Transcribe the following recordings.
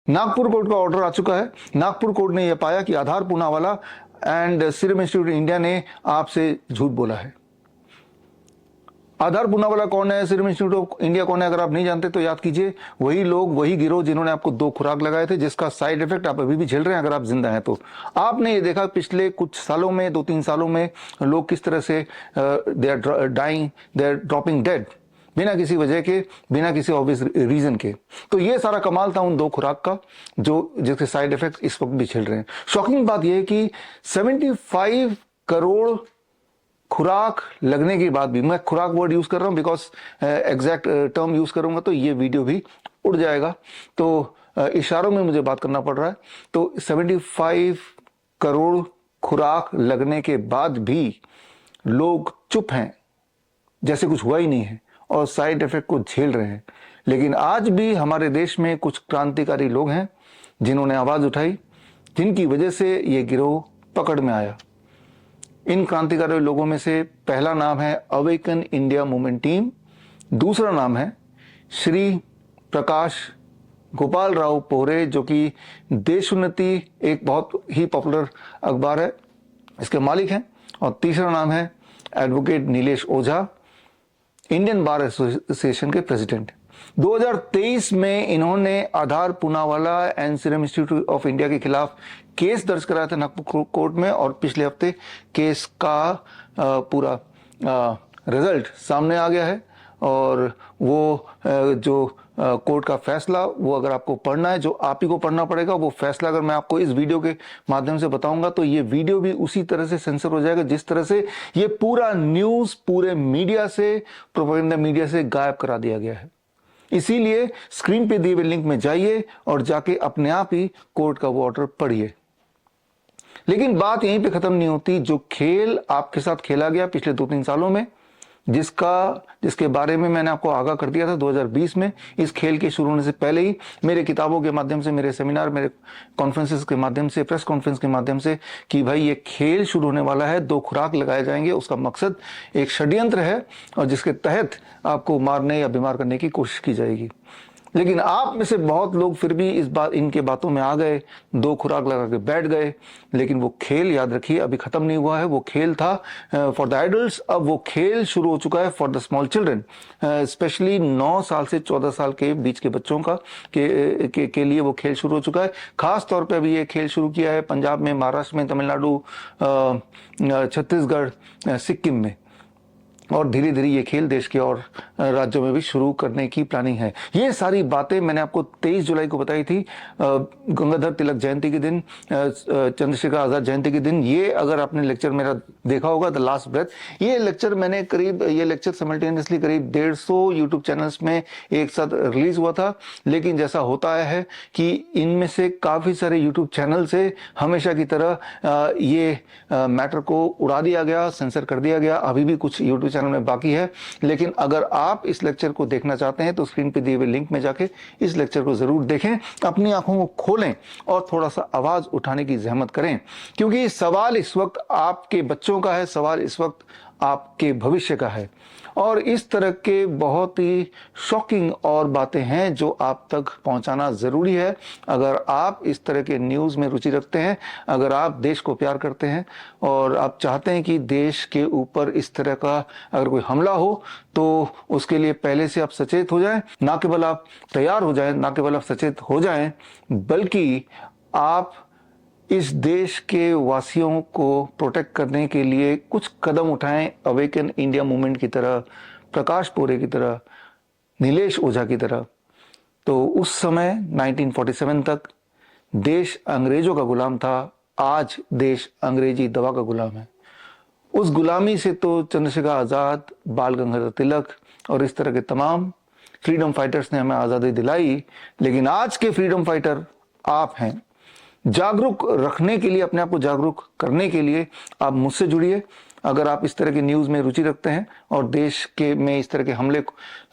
Nagpur court का order आ चुका है। नागपुर कोर्ट ने यह पाया कि Adar Poonawalla and serum institute India ने आपसे झूठ बोला है। आधार पूनावाला कौन है, सीरम इंस्टीट्यूट ऑफ इंडिया कौन है, अगर आप नहीं जानते तो याद कीजिए, वही लोग, वही गिरोह जिन्होंने आपको 2 खुराक लगाए थे, जिसका साइड इफेक्ट आप अभी भी झेल रहे हैं अगर आप जिंदा हैं तो। आपने ये देखा पिछले कुछ सालों में, 2-3 सालों में लोग किस तरह से they are dying, they are dropping dead, बिना किसी वजह के, बिना किसी ऑब्वियस रीजन के। तो ये सारा कमाल था उन 2 खुराक का, जो जिसके साइड इफेक्ट इस वक्त भी झेल रहे हैं। शॉकिंग बात यह है कि 75 करोड़ खुराक लगने के बाद भी, मैं खुराक वर्ड यूज कर रहा हूं बिकॉज एग्जैक्ट टर्म यूज करूंगा तो ये वीडियो भी उड़ जाएगा, तो इशारों में मुझे बात करना पड़ रहा है। तो 75 करोड़ खुराक लगने के बाद भी लोग चुप हैं, जैसे कुछ हुआ ही नहीं है, और साइड इफेक्ट को झेल रहे हैं। लेकिन आज भी हमारे देश में कुछ क्रांतिकारी लोग हैं जिन्होंने आवाज उठाई, जिनकी वजह से ये गिरोह पकड़ में आया। इन क्रांतिकारी लोगों में से पहला नाम है अवेकन इंडिया मूवमेंट टीम, दूसरा नाम है श्री प्रकाश गोपाल राव पोहरे, जो कि देशोन्नति एक बहुत ही पॉपुलर अखबार है, इसके मालिक हैं, और तीसरा नाम है advocate Nilesh Ojha, Indian bar association के प्रेसिडेंट। 2023 में इन्होंने Adar Poonawalla and serum institute of India के खिलाफ केस दर्ज कराया था नागपुर कोर्ट में, और पिछले हफ्ते केस का पूरा रिजल्ट सामने आ गया है। और वो जो कोर्ट का फैसला, वो अगर आपको पढ़ना है, जो आप ही को पढ़ना पड़ेगा, वो फैसला अगर मैं आपको इस वीडियो के माध्यम से बताऊंगा तो ये वीडियो भी उसी तरह से सेंसर हो जाएगा जिस तरह से ये पूरा न्यूज पूरे मीडिया से, प्रोपेगेंडा मीडिया से गायब करा दिया गया है। इसीलिए स्क्रीन पे दिए हुए लिंक में जाइए और जाके अपने आप ही कोर्ट का वो ऑर्डर पढ़िए। लेकिन बात यहीं पे खत्म नहीं होती। जो खेल आपके साथ खेला गया पिछले 2-3 सालों में, जिसके बारे में मैंने आपको आगाह कर दिया था 2020 में, इस खेल के शुरू होने से पहले ही मेरे किताबों के माध्यम से, मेरे सेमिनार, मेरे कॉन्फ्रेंसेस के माध्यम से, प्रेस कॉन्फ्रेंस के माध्यम से, कि भाई ये खेल शुरू होने वाला है, 2 खुराक लगाए जाएंगे, उसका मकसद एक षड्यंत्र है और जिसके तहत आपको मारने या बीमार करने की कोशिश की जाएगी। लेकिन आप में से बहुत लोग फिर भी इनके बातों में आ गए, 2 खुराक लगा के बैठ गए। लेकिन वो खेल, याद रखिए, अभी खत्म नहीं हुआ है। वो खेल था फॉर द एडल्ट्स, अब वो खेल शुरू हो चुका है for the small children, specially 9 साल से 14 साल के बीच के बच्चों का के लिए वो खेल शुरू हो चुका है। खास तौर पे अभी ये खेल शुरू किया है पंजाब में, महाराष्ट्र में, तमिलनाडु, छत्तीसगढ़, सिक्किम में, और धीरे धीरे ये खेल देश के और राज्यों में भी शुरू करने की प्लानिंग है। ये सारी बातें मैंने आपको 23 जुलाई को बताई थी, गंगाधर तिलक जयंती के दिन, चंद्रशेखर आजाद जयंती के दिन। ये अगर आपने लेक्चर मेरा देखा होगा, द लास्ट ब्रेथ, ये लेक्चर मैंने ये लेक्चर सिमल्टेनियसली करीब 150 यूट्यूब चैनल्स में एक साथ रिलीज हुआ था। लेकिन जैसा होता है कि इनमें से काफी सारे यूट्यूब चैनल से हमेशा की तरह ये मैटर को उड़ा दिया गया, सेंसर कर दिया गया। अभी भी कुछ यूट्यूब चैनल में बाकी है। लेकिन अगर आप इस लेक्चर को देखना चाहते हैं तो स्क्रीन पे दिए हुए लिंक में जाके इस लेक्चर को जरूर देखें, अपनी आंखों को खोलें और थोड़ा सा आवाज उठाने की जहमत करें, क्योंकि सवाल इस वक्त आपके बच्चों का है, सवाल इस वक्त आपके भविष्य का है। और इस तरह के बहुत ही शॉकिंग और बातें हैं जो आप तक पहुंचाना जरूरी है। अगर आप इस तरह के न्यूज़ में रुचि रखते हैं, अगर आप देश को प्यार करते हैं और आप चाहते हैं कि देश के ऊपर इस तरह का अगर कोई हमला हो तो उसके लिए पहले से आप सचेत हो जाएं, ना केवल आप तैयार हो जाएं, ना केवल आप सचेत हो जाएं, बल्कि आप इस देश के वासियों को प्रोटेक्ट करने के लिए कुछ कदम उठाएं, अवेकन इंडिया मूवमेंट की तरह, प्रकाश पोरे की तरह, नीलेश ओझा की तरह। तो उस समय 1947 तक देश अंग्रेजों का गुलाम था, आज देश अंग्रेजी दवा का गुलाम है। उस गुलामी से तो चंद्रशेखर आजाद, बाल गंगाधर तिलक और इस तरह के तमाम फ्रीडम फाइटर्स ने हमें आजादी दिलाई। लेकिन आज के फ्रीडम फाइटर आप हैं। जागरूक रखने के लिए, अपने आप को जागरूक करने के लिए आप मुझसे जुड़िए। अगर आप इस तरह की न्यूज़ में रुचि रखते हैं और देश के में इस तरह के हमले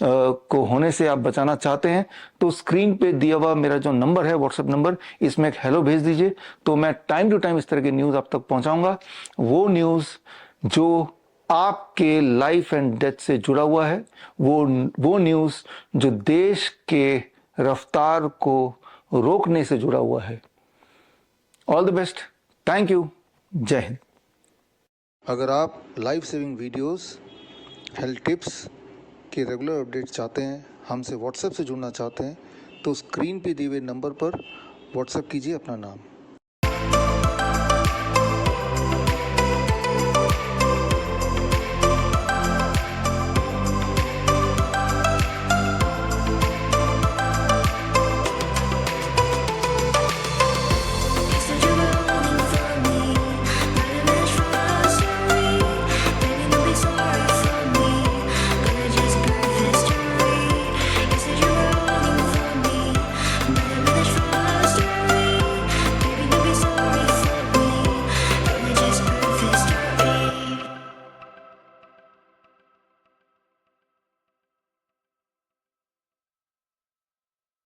को होने से आप बचाना चाहते हैं तो स्क्रीन पे दिया हुआ मेरा जो नंबर है, व्हाट्सएप नंबर, इसमें एक हेलो भेज दीजिए, तो मैं टाइम टू टाइम इस तरह की न्यूज़ आप तक पहुंचाऊंगा। वो न्यूज़ जो आपके लाइफ एंड डेथ से जुड़ा हुआ है, वो न्यूज़ जो देश के रफ्तार को रोकने से जुड़ा हुआ है। All the best, thank you, जय हिंद। अगर आप life saving videos, health tips के रेगुलर अपडेट चाहते हैं, हमसे व्हाट्सएप से जुड़ना चाहते हैं, तो स्क्रीन पे दिए हुए नंबर पर व्हाट्सएप कीजिए अपना नाम।